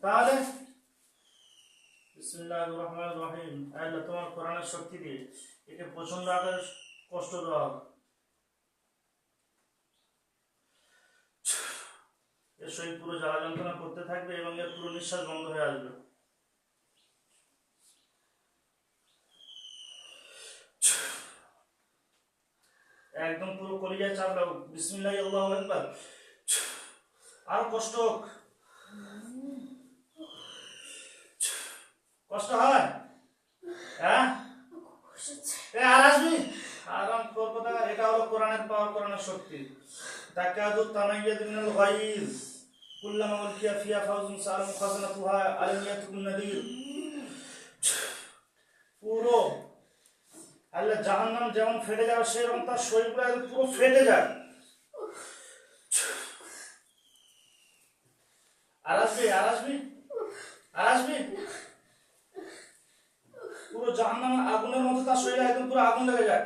তাহলে বিসমিল্লাহির রহমানির রহিম, আল্লাহ তোমার কোরআনের শক্তি দিয়ে একে প্রচন্ড আকারে কষ্ট দেওয়া হবে। এর শরীর পুরো জ্বালা যন্ত্রণা করতে থাকবে এবং এর পুরো নিঃশ্বাস বন্ধ হয়ে আসবে। একদম পুরো কলিজায় চাপ দাও। বিসমিল্লাহ, আল্লাহু আকবার। আর কষ্ট হোক, কষ্ট হয়? হ্যাঁ, আর আসবি আরাম করবো। এটা হলো কোরআনের পাওয়ার, কোরআনের শক্তি। তাকাদু তামাইয়াজু মিনাল গায়জ কুল্লামা উলকিয়া ফিহা ফাওজুন সালামু খাযানাতুহা আলাম ইয়াতুকুন নাযীর। পুরো আল্লাহ জাহান্নাম যেমন ফেটে যাবে সেরকম তার শরীরগুলো পুরো ফেটে যায়। আর আসবি, আর আসবি, আর আসবি। পুরো জাহান্নাম আগুনের মতো তার শরীরে একদম পুরো আগুন লেগে যায়।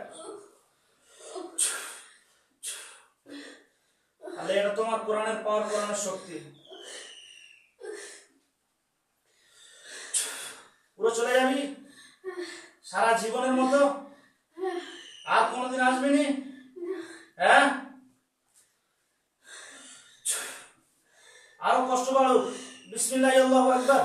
তাহলে এটা তোমার কোরআনের পাওয়ার, কোরআনের শক্তি। পুরো চলে যাবি সারা জীবনের মতো, আর কোনোদিন আসবি নি। হ্যাঁ, আরো কষ্ট বাড়ুক। বিসমিল্লাহ, আল্লাহু আকবার।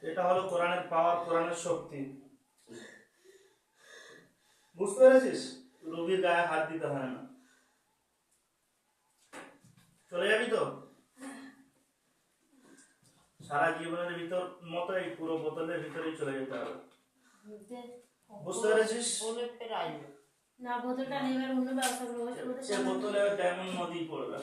এটা হলো কোরআনের পাওয়ার, কোরআনের শক্তি। বুঝতে পেরেছিস? রোগীর গায়ে হাত দিতে হয় না। চলে যাবি তো সারা জীবনের ভিতর মতো এই পুরো বোতলের ভিতরেই চলে যেতে হবে। বুঝতে পেরেছিস? না, বোতলটা নেবার অন্য ব্যবস্থা করবো। সে বোতলে ডায়মন্ড নদী পড়বে।